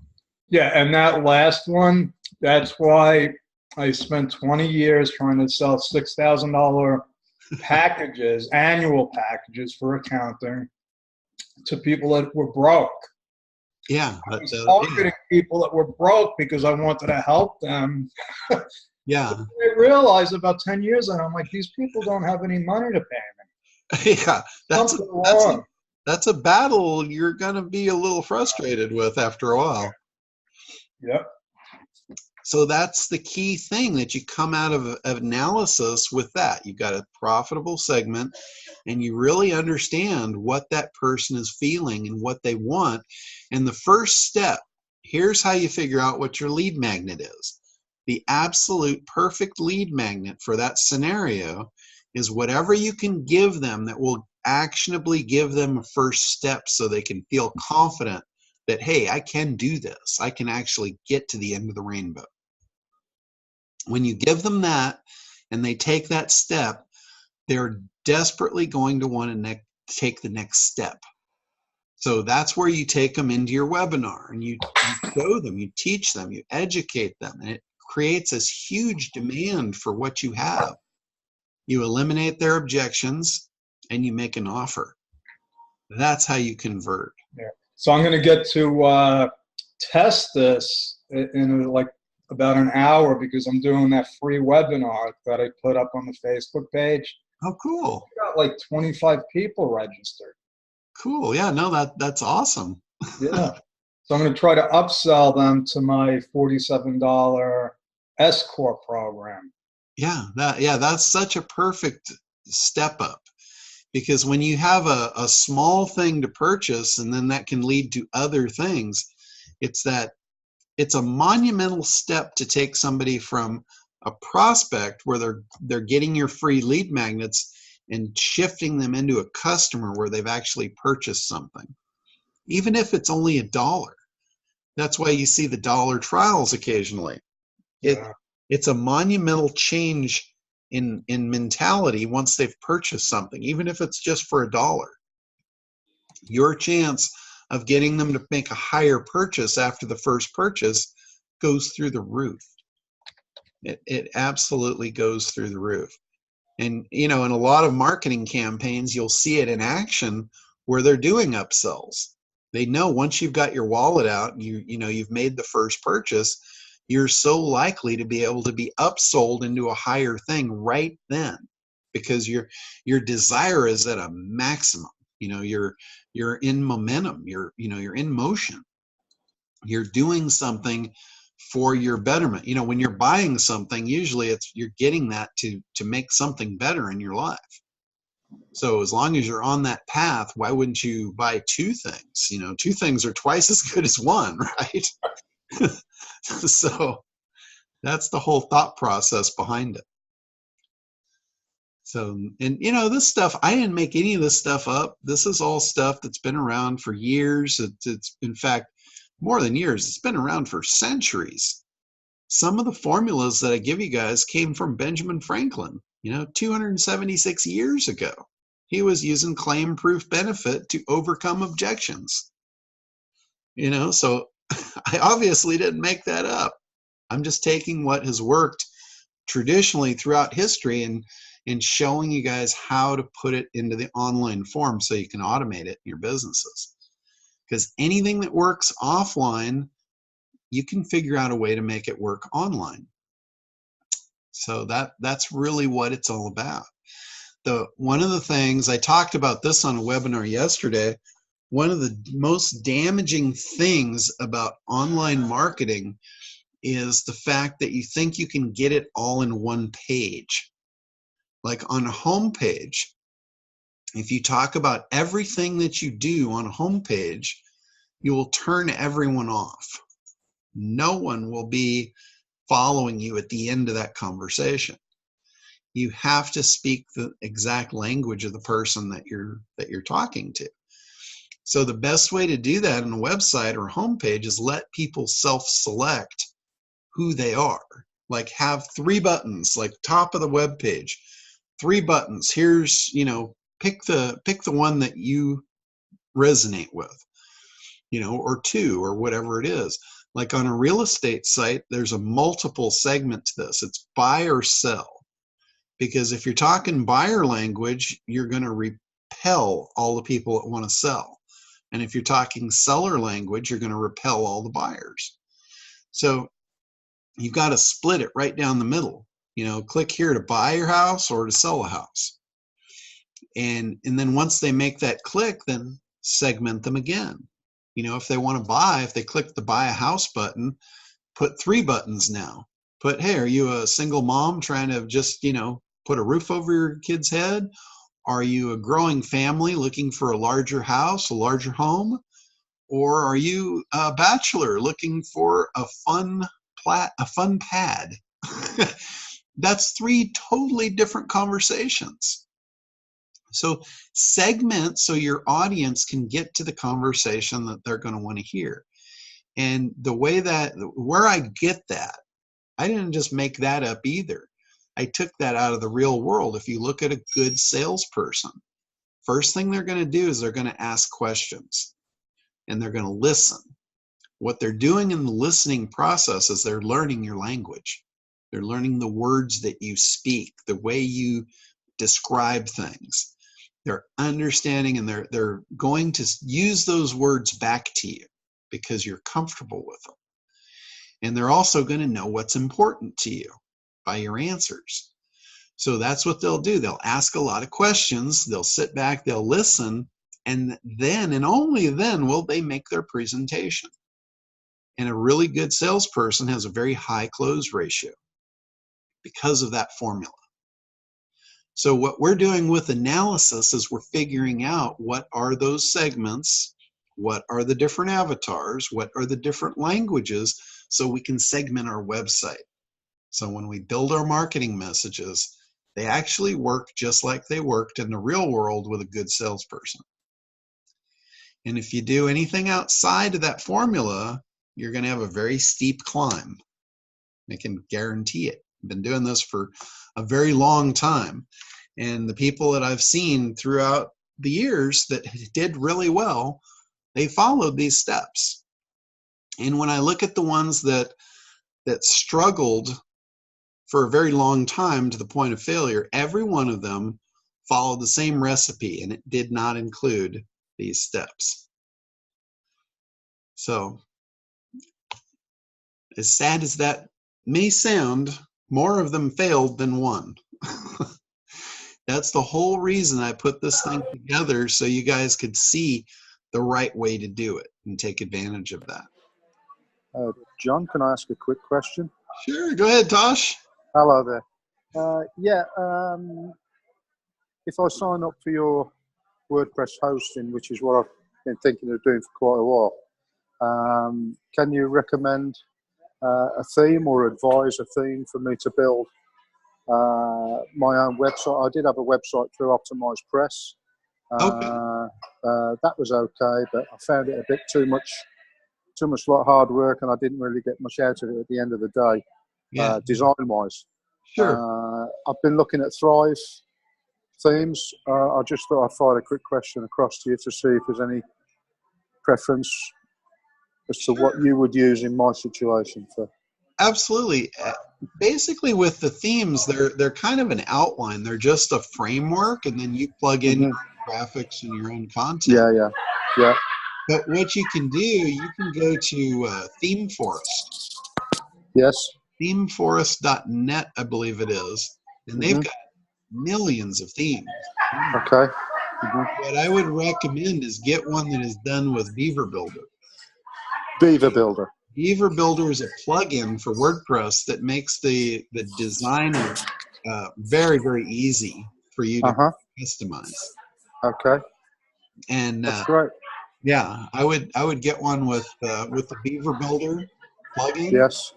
Yeah, and that last one, that's why I spent 20 years trying to sell $6,000 packages, annual packages for accounting to people that were broke. Yeah. I was targeting people that were broke because I wanted to help them. Yeah. I realized about 10 years and I'm like, these people don't have any money to pay me. Yeah. That's a battle you're going to be a little frustrated with after a while. Yep. So that's the key thing that you come out of analysis with that. You've got a profitable segment and you really understand what that person is feeling and what they want. And the first step, here's how you figure out what your lead magnet is. The absolute perfect lead magnet for that scenario is whatever you can give them that will actionably give them a first step so they can feel confident that, hey, I can do this. I can actually get to the end of the rainbow. When you give them that and they take that step, they're desperately going to want to take the next step. So that's where you take them into your webinar and you show them, you teach them, you educate them, and it creates this huge demand for what you have. You eliminate their objections and you make an offer. That's how you convert. Yeah. So I'm going to get to test this in like about an hour because I'm doing that free webinar that I put up on the Facebook page. Oh, cool. We got like 25 people registered. Cool. Yeah, no, that's awesome. Yeah. So I'm going to try to upsell them to my $47 S-Corp program. Yeah, that's such a perfect step up. Because when you have a small thing to purchase and then that can lead to other things, it's a monumental step to take somebody from a prospect where they're getting your free lead magnets and shifting them into a customer where they've actually purchased something. Even if it's only $1. That's why you see the dollar trials occasionally. Yeah. It's a monumental change in mentality once they've purchased something, even if it's just for $1. Your chance of getting them to make a higher purchase after the first purchase goes through the roof. It absolutely goes through the roof. And in a lot of marketing campaigns, you'll see it in action where they're doing upsells. They know once you've got your wallet out, you've made the first purchase, you're so likely to be able to be upsold into a higher thing right then because your desire is at a maximum. You're in momentum, you're in motion. You're doing something for your betterment. When you're buying something, usually you're getting that to make something better in your life. So as long as you're on that path, why wouldn't you buy two things? Two things are twice as good as one, right? So that's the whole thought process behind it. So, and this stuff, I didn't make any of this stuff up. This is all stuff that's been around for years. It's in fact, more than years. It's been around for centuries. Some of the formulas that I give you guys came from Benjamin Franklin, 276 years ago. He was using claim proof benefit to overcome objections. So I obviously didn't make that up. I'm just taking what has worked traditionally throughout history and showing you guys how to put it into the online form so you can automate it in your businesses. Because anything that works offline, you can figure out a way to make it work online. So that's really what it's all about. One of the things, I talked about this on a webinar yesterday, one of the most damaging things about online marketing is the fact that you think you can get it all in one page. Like on a home page, if you talk about everything that you do on a home page, you will turn everyone off. No one will be following you at the end of that conversation. You have to speak the exact language of the person that you're talking to. So the best way to do that on a website or a homepage is let people self-select who they are. Like have 3 buttons, like top of the web page, 3 buttons. Here's, pick the one that you resonate with, or 2 or whatever it is. Like on a real estate site, there's a multiple segment to this. It's buy or sell. Because if you're talking buyer language, you're going to repel all the people that want to sell. And if you're talking seller language, you're going to repel all the buyers. So you've got to split it right down the middle. Click here to buy your house or to sell a house. And then once they make that click, then segment them again. If they want to buy, if they click the buy a house button, Put 3 buttons now. Put, hey, are you a single mom trying to just, put a roof over your kid's head? Are you a growing family looking for a larger house, a larger home? Or are you a bachelor looking for a fun pad? That's 3 totally different conversations. So segment so your audience can get to the conversation that they're going to want to hear. And the way where I get that, I didn't just make that up either. I took that out of the real world. If you look at a good salesperson, first thing they're going to do is they're going to ask questions and they're going to listen. What they're doing in the listening process is they're learning your language. They're learning the words that you speak, the way you describe things. They're understanding, and they're going to use those words back to you because you're comfortable with them. And they're also going to know what's important to you by your answers. So that's what they'll do. They'll ask a lot of questions. They'll sit back, they'll listen, and then and only then will they make their presentation. And a really good salesperson has a very high close ratio because of that formula. So what we're doing with analysis is we're figuring out what are those segments, what are the different avatars, what are the different languages, so we can segment our website. So when we build our marketing messages, they actually work just like they worked in the real world with a good salesperson. And if you do anything outside of that formula, you're going to have a very steep climb. I can guarantee it. I've been doing this for a very long time. And the people that I've seen throughout the years that did really well, they followed these steps. And when I look at the ones that struggled for a very long time to the point of failure, every one of them followed the same recipe, and it did not include these steps. So, as sad as that may sound, more of them failed than won. That's the whole reason I put this thing together, so you guys could see the right way to do it and take advantage of that. John, can I ask a quick question? Sure, go ahead, Tosh. Hello there. If I sign up for your WordPress hosting, which is what I've been thinking of doing for quite a while, can you recommend a theme or advise a theme for me to build my own website? I did have a website through Optimized Press. That was okay, but I found it a bit too much like hard work, and I didn't really get much out of it at the end of the day, design-wise. Sure. I've been looking at Thrive themes. I just thought I'd fire a quick question across to you to see if there's any preference as to what you would use in my situation for. Absolutely. Basically, with the themes, they're kind of an outline. They're just a framework, and then you plug in your graphics and your own content. Yeah. But what you can do, you can go to Theme Forest. Yes. Themeforest.net, I believe it is, and they've got millions of themes. Okay. What I would recommend is get one that is done with Beaver Builder. Beaver Builder. Beaver Builder is a plugin for WordPress that makes the design very, very easy for you to customize. Okay. And that's great. Yeah, I would get one with the Beaver Builder plugin. Yes.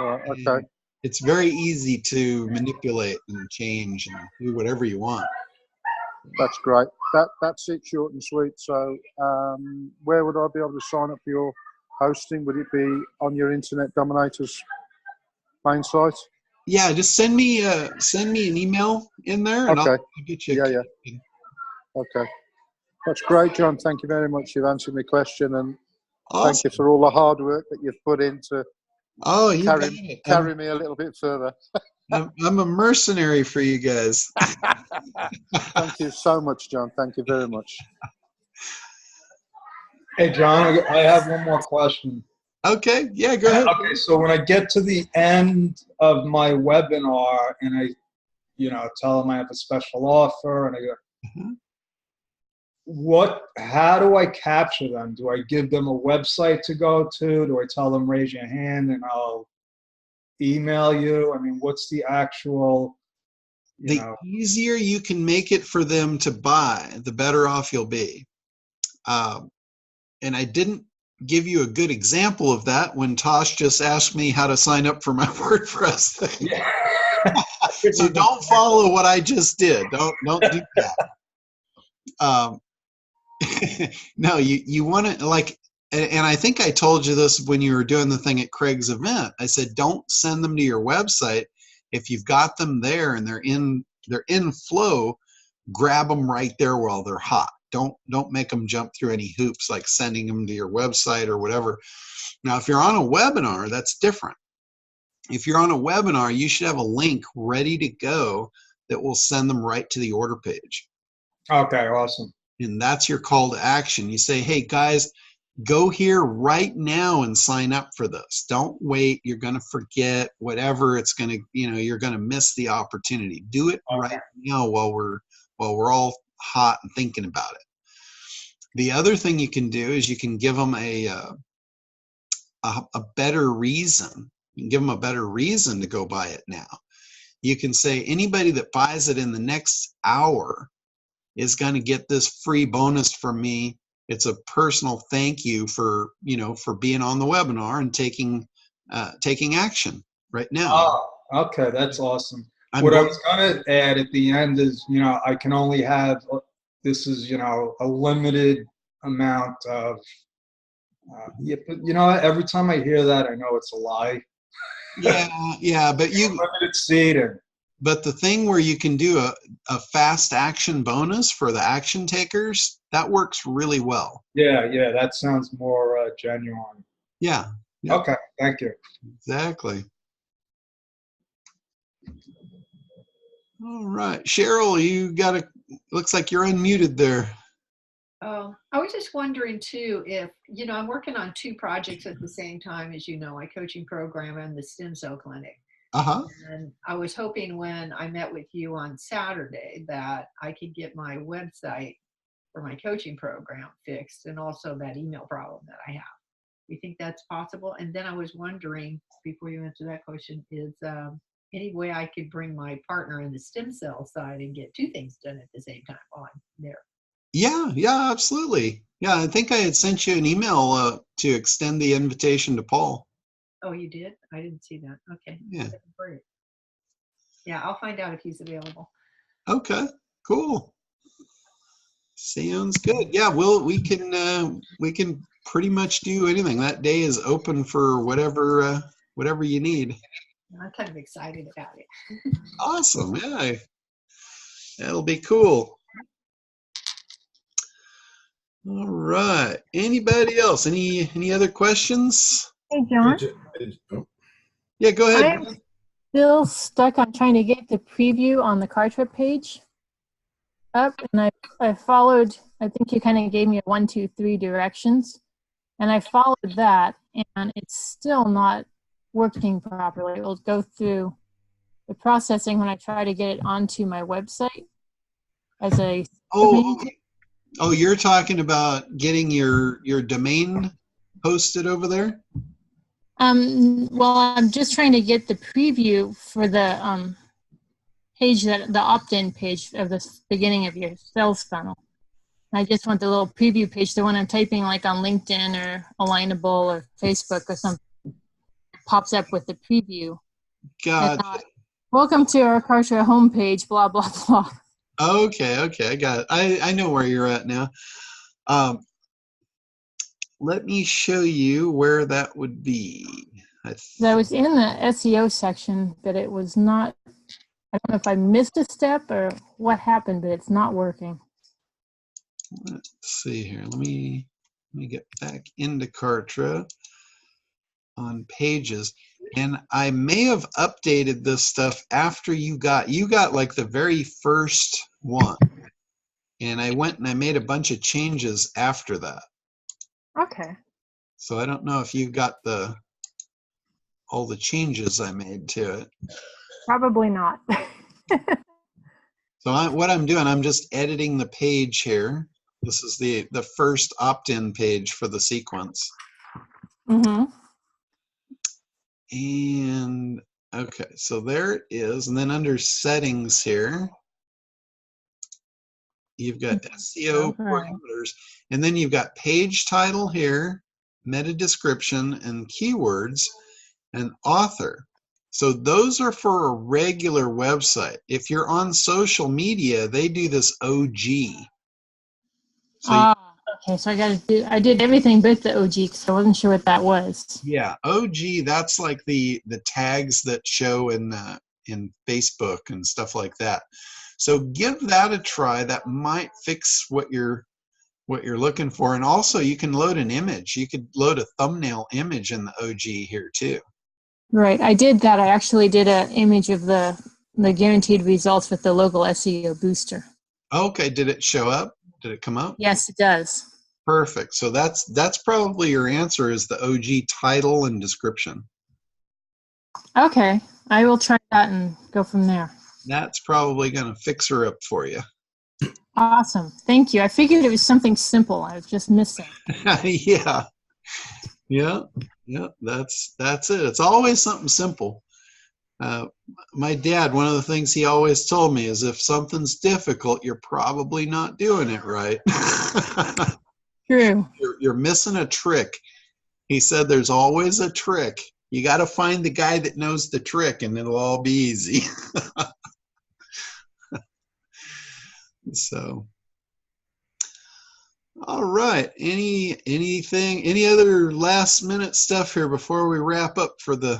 Okay. It's very easy to manipulate and change and do whatever you want. That's great. That's it, short and sweet. So, where would I be able to sign up for your hosting? Would it be on your Internet Dominators main site? Yeah, just send me an email in there, and I'll get you. Yeah. Okay. That's great, John. Thank you very much. You've answered my question, and thank you for all the hard work that you've put in to carry me a little bit further. I'm a mercenary for you guys. Thank you so much, John. Thank you very much. Hey, John, I have one more question. Okay, yeah, go ahead. Okay, so when I get to the end of my webinar and I, tell them I have a special offer, and I go, how do I capture them? Do I give them a website to go to? Do I tell them raise your hand and I'll email you? I mean, what's the actual, The easier you can make it for them to buy, the better off you'll be. And I didn't give you a good example of that when Tosh just asked me how to sign up for my WordPress thing. Yeah. So don't follow what I just did. Don't do that. No, you want to, like, and I think I told you this when you were doing the thing at Craig's event. I said, don't send them to your website. If you've got them there and they're in flow, grab them right there while they're hot. Don't make them jump through any hoops like sending them to your website or whatever. Now, if you're on a webinar, that's different. If you're on a webinar, you should have a link ready to go that will send them right to the order page. Okay, awesome. And that's your call to action. You say, hey, guys, go here right now and sign up for this. Don't wait. You're going to forget whatever it's going to, you're going to miss the opportunity. Do it right now while we're all hot and thinking about it. The other thing you can do is you can give them a better reason. You can give them a better reason to go buy it now. You can say anybody that buys it in the next hour is going to get this free bonus from me. It's a personal thank you for being on the webinar and taking action right now. Oh, okay, that's awesome. What I was going to add at the end is, I can only have, this is, a limited amount of, but every time I hear that, I know it's a lie. Yeah, but limited seating. But the thing where you can do a fast action bonus for the action takers, that works really well. Yeah, that sounds more genuine. Yeah. Okay, thank you. Exactly. All right, Cheryl, looks like you're unmuted there. Oh, I was just wondering too, if, I'm working on 2 projects at the same time, as my coaching program and the stem cell clinic. Uh-huh. And I was hoping when I met with you on Saturday that I could get my website for my coaching program fixed, and also that email problem that I have. You think that's possible? And then I was wondering, before you answer that question, is any way I could bring my partner in the stem cell side and get 2 things done at the same time while I'm there? Yeah, absolutely. Yeah, I think I had sent you an email to extend the invitation to Paul. Oh, you did? I didn't see that. Okay. Yeah. Great. Yeah, I'll find out if he's available. Okay, cool. Sounds good. Yeah, we can pretty much do anything. That day is open for whatever you need. I'm kind of excited about it. Awesome. Yeah, that'll be cool. All right. Anybody else? Any other questions? Hey, John. Yeah, go ahead. I'm still stuck on trying to get the preview on the Kartra page up, and I followed, I think you kind of gave me a 1, 2, 3 directions, and I followed that, and it's still not working properly. It will go through the processing when I try to get it onto my website as a Oh, you're talking about getting your domain hosted over there? Well, I'm just trying to get the preview for the page, the opt-in page of the beginning of your sales funnel. I just want the little preview page, the one I'm typing like on LinkedIn or Alignable or Facebook or something. It pops up with the preview. Gotcha. Welcome to our Kartra homepage, blah, blah, blah. Okay, I got it. I know where you're at now. Let me show you where that would be. I was in the SEO section, but it was not, I don't know if I missed a step or what happened, but it's not working. Let's see here. Let me get back into Kartra on pages. And I may have updated this stuff after you got like the very first one. And I went and I made a bunch of changes after that. Okay. So I don't know if you got all the changes I made to it. Probably not. So what I'm doing, I'm just editing the page here. This is the first opt-in page for the sequence. Mm-hmm. And okay, so there it is. And then under settings here, you've got SEO parameters, and then you've got page title here, meta description, and keywords, and author. So those are for a regular website. If you're on social media, they do this OG. So okay, so I did everything but the OG because I wasn't sure what that was. yeah, OG, that's like the tags that show in Facebook and stuff like that. So give that a try. That might fix what you're looking for. And also you can load an image. You could load a thumbnail image in the OG here too. Right, I did that. I actually did an image of the guaranteed results with the local SEO booster. Okay, did it show up? Did it come up? Yes, it does. Perfect. So that's probably your answer, is the OG title and description. Okay, I will try that and go from there. That's probably going to fix her up for you. Awesome. Thank you. I figured it was something simple. I was just missing. Yeah. That's it. It's always something simple. My dad, one of the things he always told me is, if something's difficult, you're probably not doing it right. True. You're missing a trick. He said there's always a trick. You got to find the guy that knows the trick, and it'll all be easy. So, all right. Any other last minute stuff here before we wrap up for the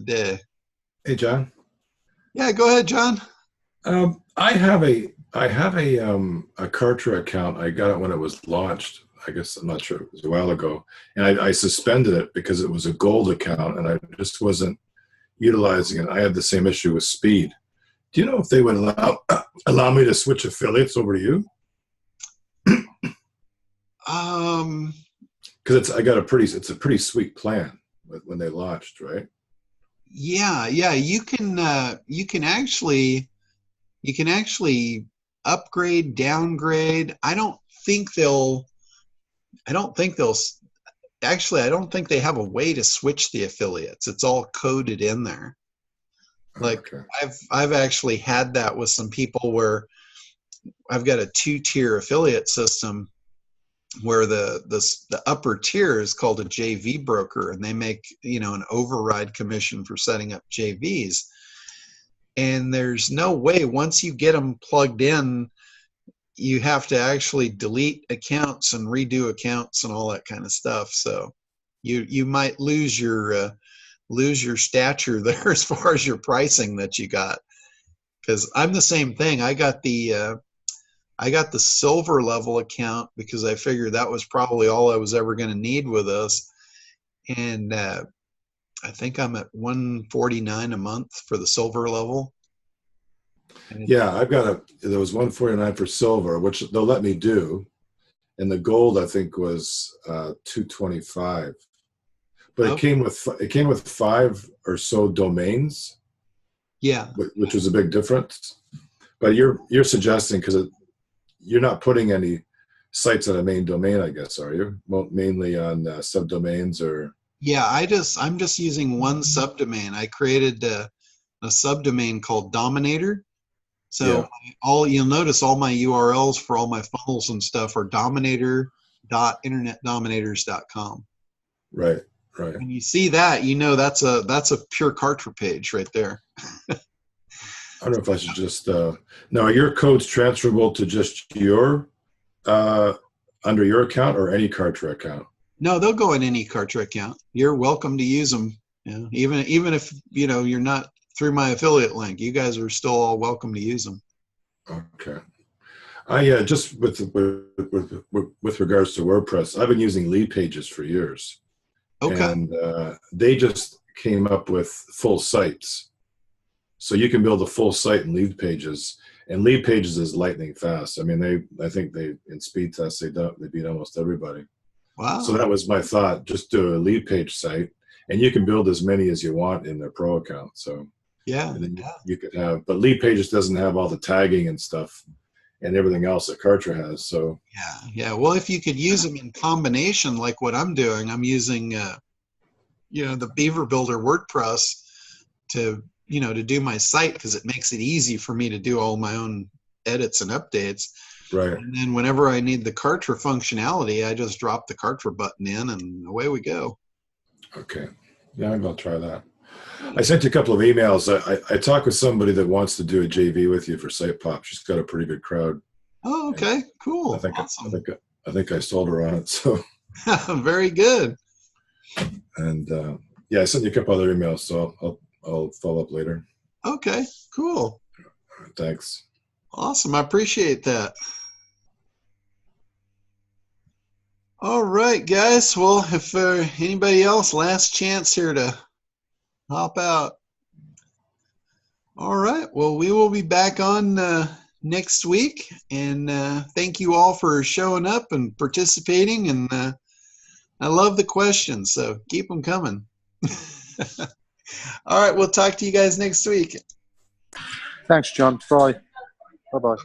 day? Hey, John. Yeah, go ahead, John. I have a Kartra account. I got it when it was launched. I guess, I'm not sure, it was a while ago, and I suspended it because it was a gold account and I just wasn't utilizing it. I had the same issue with speed. Do you know if they would allow me to switch affiliates over to you? Because it's a pretty sweet plan when they launched, right? Yeah, you can actually upgrade, downgrade. I don't think they have a way to switch the affiliates. It's all coded in there. Like, okay. I've actually had that with some people where I've got a 2-tier affiliate system where the upper tier is called a JV broker, and they make, an override commission for setting up JVs. And there's no way, once you get them plugged in, you have to actually delete accounts and redo accounts and all that kind of stuff. So you might lose your stature there as far as your pricing that you got. Because I'm the same thing. I got the silver level account because I figured that was probably all I was ever going to need with us. And I think I'm at $149 a month for the silver level. Yeah, there was $149 for silver, which they'll let me do. And the gold, I think, was $225. But it came with 5 or so domains. Yeah, which was a big difference. But you're suggesting, because you're not putting any sites on a main domain, I guess, are you? Mainly on subdomains, or? Yeah, I'm just using one subdomain. I created a subdomain called Dominator. So you'll notice all my URLs for all my funnels and stuff are dominator.internetdominators.com. Right. Right. When you see that, that's a pure Kartra page right there. I don't know if I should just now, are your codes transferable to just your under your account or any Kartra account? No, they'll go in any Kartra account. You're welcome to use them. Even if you're not through my affiliate link, you guys are still all welcome to use them. Okay. Just with regards to WordPress, I've been using lead pages for years. Okay. And they just came up with full sites. So you can build a full site in lead pages, and lead pages is lightning fast. I mean, I think in speed tests, they beat almost everybody. Wow. So that was my thought, just do a lead page site, and you can build as many as you want in their pro account. So yeah, and then you could have, but lead pages doesn't have all the tagging and stuff. and everything else that Kartra has. So yeah. Well, if you could use them in combination, like what I'm doing, I'm using, the Beaver Builder WordPress to do my site, because it makes it easy for me to do all my own edits and updates. right. And then whenever I need the Kartra functionality, I just drop the Kartra button in, and away we go. Okay. Yeah, maybe I'll try that. I sent you a couple of emails. I talked with somebody that wants to do a JV with you for SitePop. She's got a pretty good crowd. Oh, okay, cool. Awesome. I think I sold her on it. So very good. And yeah, I sent you a couple other emails, so I'll follow up later. Okay, cool. Thanks. Awesome. I appreciate that. All right, guys. Well, if anybody else, last chance here to hop out. All right. Well, we will be back on next week. And thank you all for showing up and participating. And I love the questions, so keep them coming. All right. We'll talk to you guys next week. Thanks, John. Bye. Bye-bye.